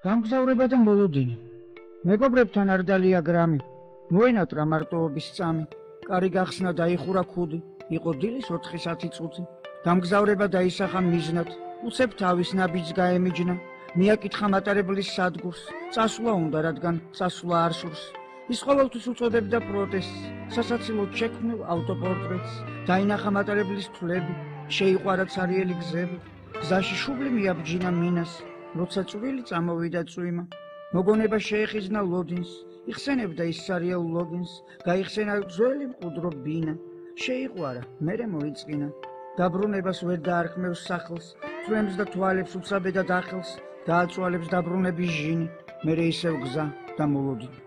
გამგზავრება და მოლოდინი. მეგობრებთან არ დალია გრამი. მოენატრა მარტოობის წამი. კარი გახსნა დაიხურა ქუდი. იყო დილის 4-10 წუთი. გამგზავრება დაისახა მიზნად. უცებ თავის ნაბიჯს გაემიჯნა. მიაკითხა მატარებლის სადგურს. წასვლა უნდა, რადგან წასვლა არ სურს. ის ყოველთვის უწოდებდა პროტესტს. სასაცილოდ შექმნილ ავტოპორტრეტს. დაინახა მატარებლის თვლები. შეიყვარა ცარიელი გზები. გზაში შუბლი მიაბჯინა მინას. როცა წვრილი წამოვიდა წვიმა. მოგონება შეეხიზნა ლოდინს. იხსენებდა ის სარიელ ლოგინს. გაიხსენა ძველი მყუდრო ბინა. შეიყვარა, მერე მოიწყინა. დაბრუნებას ვერ დაარქმევს სახლს. თვლემს და თვალებს უცაბედად ახელს. დააწვალებს დაბრუნების ჟინი. მერე ისევ გზა და მოლოდინი.